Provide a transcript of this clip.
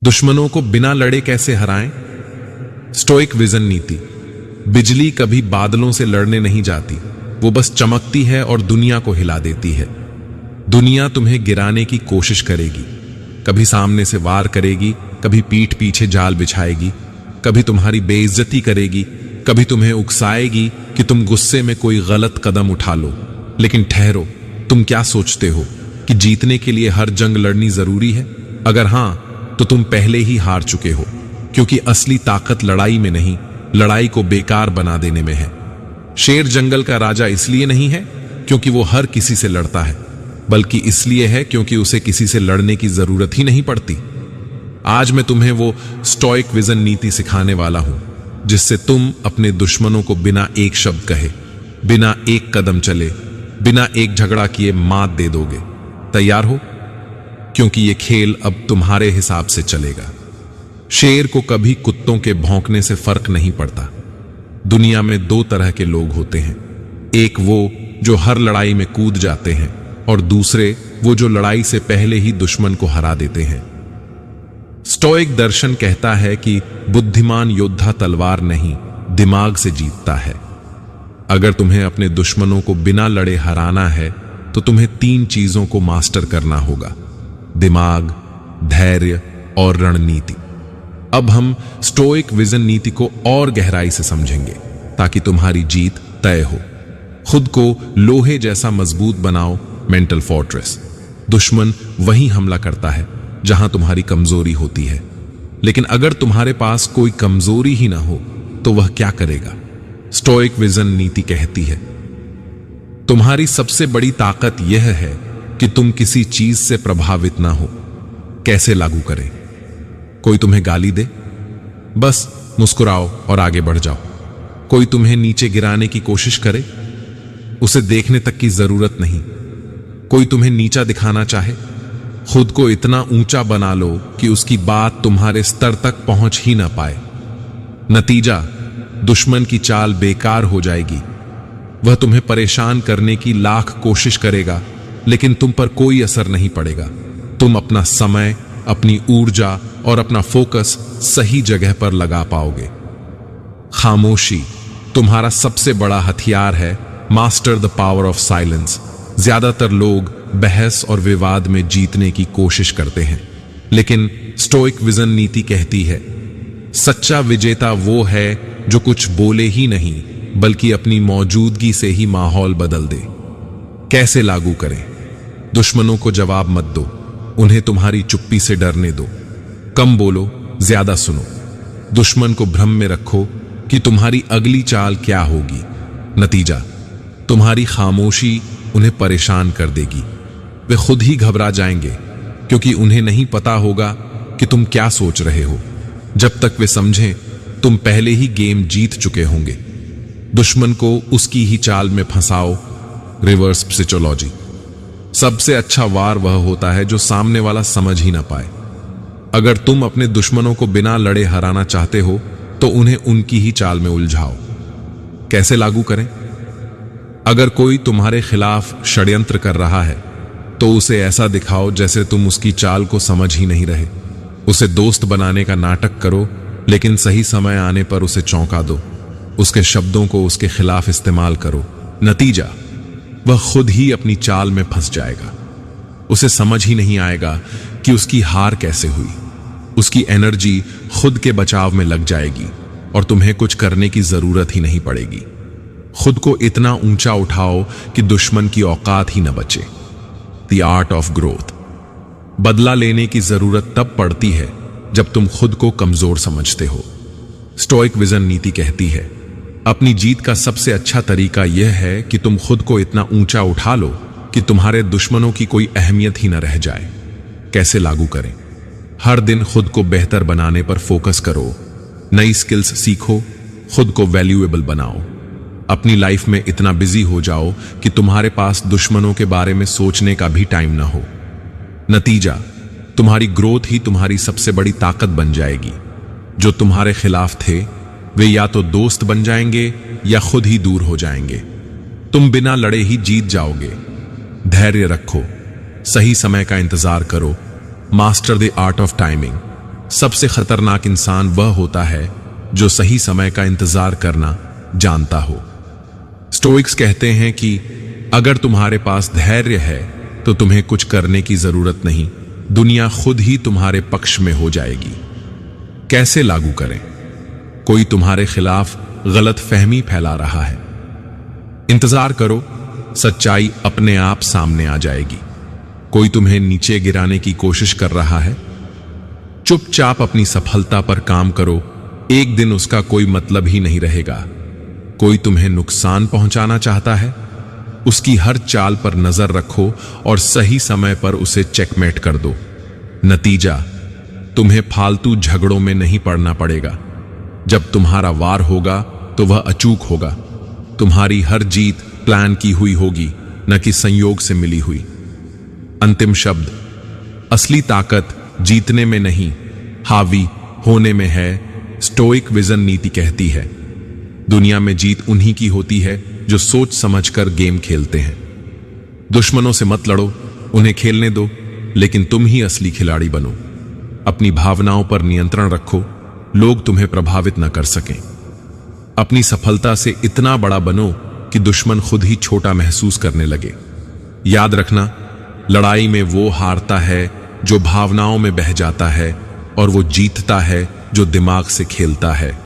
दुश्मनों को बिना लड़े कैसे हराएं? स्टोइक विजन नीति। बिजली कभी बादलों से लड़ने नहीं जाती, वो बस चमकती है और दुनिया को हिला देती है। दुनिया तुम्हें गिराने की कोशिश करेगी, कभी सामने से वार करेगी, कभी पीठ पीछे जाल बिछाएगी, कभी तुम्हारी बेइज्जती करेगी, कभी तुम्हें उकसाएगी कि तुम गुस्से में कोई गलत कदम उठा लो। लेकिन ठहरो, तुम क्या सोचते हो कि जीतने के लिए हर जंग लड़नी जरूरी है? अगर हां, तो तुम पहले ही हार चुके हो, क्योंकि असली ताकत लड़ाई में नहीं, लड़ाई को बेकार बना देने में है। शेर जंगल का राजा इसलिए नहीं है क्योंकि वो हर किसी से लड़ता है, बल्कि इसलिए है क्योंकि उसे किसी से लड़ने की जरूरत ही नहीं पड़ती। आज मैं तुम्हें वो स्टोइक विजन नीति सिखाने वाला हूं, जिससे तुम अपने दुश्मनों को बिना एक शब्द कहे, बिना एक कदम चले, बिना एक झगड़ा किए मात दे दोगे। तैयार हो? क्योंकि ये खेल अब तुम्हारे हिसाब से चलेगा। शेर को कभी कुत्तों के भौंकने से फर्क नहीं पड़ता। दुनिया में दो तरह के लोग होते हैं, एक वो जो हर लड़ाई में कूद जाते हैं, और दूसरे वो जो लड़ाई से पहले ही दुश्मन को हरा देते हैं। स्टोइक दर्शन कहता है कि बुद्धिमान योद्धा तलवार नहीं, दिमाग से जीतता है। अगर तुम्हें अपने दुश्मनों को बिना लड़े हराना है तो तुम्हें 3 चीजों को मास्टर करना होगा: दिमाग, धैर्य और रणनीति। अब हम स्टोइक विजन नीति को और गहराई से समझेंगे ताकि तुम्हारी जीत तय हो। खुद को लोहे जैसा मजबूत बनाओ, मेंटल फोर्ट्रेस। दुश्मन वहीं हमला करता है जहां तुम्हारी कमजोरी होती है। लेकिन अगर तुम्हारे पास कोई कमजोरी ही ना हो तो वह क्या करेगा? स्टोइक विजन नीति कहती है, तुम्हारी सबसे बड़ी ताकत यह है कि तुम किसी चीज से प्रभावित ना हो। कैसे लागू करें? कोई तुम्हें गाली दे, बस मुस्कुराओ और आगे बढ़ जाओ। कोई तुम्हें नीचे गिराने की कोशिश करे, उसे देखने तक की जरूरत नहीं। कोई तुम्हें नीचा दिखाना चाहे, खुद को इतना ऊंचा बना लो कि उसकी बात तुम्हारे स्तर तक पहुंच ही ना पाए। नतीजा, दुश्मन की चाल बेकार हो जाएगी। वह तुम्हें परेशान करने की लाख कोशिश करेगा, लेकिन तुम पर कोई असर नहीं पड़ेगा। तुम अपना समय, अपनी ऊर्जा और अपना फोकस सही जगह पर लगा पाओगे। खामोशी तुम्हारा सबसे बड़ा हथियार है। Master the power of silence. ज्यादातर लोग बहस और विवाद में जीतने की कोशिश करते हैं, लेकिन स्टोइक विजन नीति कहती है, सच्चा विजेता वो है जो कुछ बोले ही नहीं, बल्कि अपनी मौजूदगी से ही माहौल बदल दे। कैसे लागू करें? दुश्मनों को जवाब मत दो, उन्हें तुम्हारी चुप्पी से डरने दो। कम बोलो, ज्यादा सुनो। दुश्मन को भ्रम में रखो कि तुम्हारी अगली चाल क्या होगी। नतीजा, तुम्हारी खामोशी उन्हें परेशान कर देगी। वे खुद ही घबरा जाएंगे, क्योंकि उन्हें नहीं पता होगा कि तुम क्या सोच रहे हो। जब तक वे समझें तुम पहले ही गेम जीत चुके होंगे। दुश्मन को उसकी ही चाल में फंसाओ। Reverse psychology. सबसे अच्छा वार वह होता है जो सामने वाला समझ ही ना पाए। अगर तुम अपने दुश्मनों को बिना लड़े हराना चाहते हो तो उन्हें उनकी ही चाल में उलझाओ। कैसे लागू करें? अगर कोई तुम्हारे खिलाफ षड्यंत्र कर रहा है तो उसे ऐसा दिखाओ जैसे तुम उसकी चाल को समझ ही नहीं रहे। उसे दोस्त बनाने का नाटक करो, लेकिन सही समय आने पर उसे चौंका दो। उसके शब्दों को उसके खिलाफ इस्तेमाल करो। नतीजा, वह खुद ही अपनी चाल में फंस जाएगा। उसे समझ ही नहीं आएगा कि उसकी हार कैसे हुई। उसकी एनर्जी खुद के बचाव में लग जाएगी और तुम्हें कुछ करने की जरूरत ही नहीं पड़ेगी। खुद को इतना ऊंचा उठाओ कि दुश्मन की औकात ही न बचे। The art of growth. बदला लेने की जरूरत तब पड़ती है जब तुम खुद को कमजोर समझते हो। स्टोइक विजन नीति कहती है, अपनी जीत का सबसे अच्छा तरीका यह है कि तुम खुद को इतना ऊंचा उठा लो कि तुम्हारे दुश्मनों की कोई अहमियत ही न रह जाए। कैसे लागू करें? हर दिन खुद को बेहतर बनाने पर फोकस करो। नई स्किल्स सीखो, खुद को वैल्यूएबल बनाओ। अपनी लाइफ में इतना बिजी हो जाओ कि तुम्हारे पास दुश्मनों के बारे में सोचने का भी टाइम ना हो। नतीजा, तुम्हारी ग्रोथ ही तुम्हारी सबसे बड़ी ताकत बन जाएगी। जो तुम्हारे खिलाफ थे वे या तो दोस्त बन जाएंगे या खुद ही दूर हो जाएंगे। तुम बिना लड़े ही जीत जाओगे। धैर्य रखो, सही समय का इंतजार करो। Master the art of timing. सबसे खतरनाक इंसान वह होता है जो सही समय का इंतजार करना जानता हो। स्टोइक्स कहते हैं कि अगर तुम्हारे पास धैर्य है तो तुम्हें कुछ करने की जरूरत नहीं, दुनिया खुद ही तुम्हारे पक्ष में हो जाएगी। कैसे लागू करें? कोई तुम्हारे खिलाफ गलत फहमी फैला रहा है, इंतजार करो, सच्चाई अपने आप सामने आ जाएगी। कोई तुम्हें नीचे गिराने की कोशिश कर रहा है, चुपचाप अपनी सफलता पर काम करो, एक दिन उसका कोई मतलब ही नहीं रहेगा। कोई तुम्हें नुकसान पहुंचाना चाहता है, उसकी हर चाल पर नजर रखो और सही समय पर उसे चेकमेट कर दो। नतीजा, तुम्हें फालतू झगड़ों में नहीं पड़ना पड़ेगा। जब तुम्हारा वार होगा तो वह अचूक होगा। तुम्हारी हर जीत प्लान की हुई होगी, न कि संयोग से मिली हुई। अंतिम शब्द, असली ताकत जीतने में नहीं, हावी होने में है। स्टोइक विजन नीति कहती है, दुनिया में जीत उन्हीं की होती है जो सोच समझकर गेम खेलते हैं। दुश्मनों से मत लड़ो, उन्हें खेलने दो, लेकिन तुम ही असली खिलाड़ी बनो। अपनी भावनाओं पर नियंत्रण रखो, लोग तुम्हें प्रभावित न कर सकें। अपनी सफलता से इतना बड़ा बनो कि दुश्मन खुद ही छोटा महसूस करने लगे। याद रखना, लड़ाई में वो हारता है जो भावनाओं में बह जाता है, और वो जीतता है जो दिमाग से खेलता है।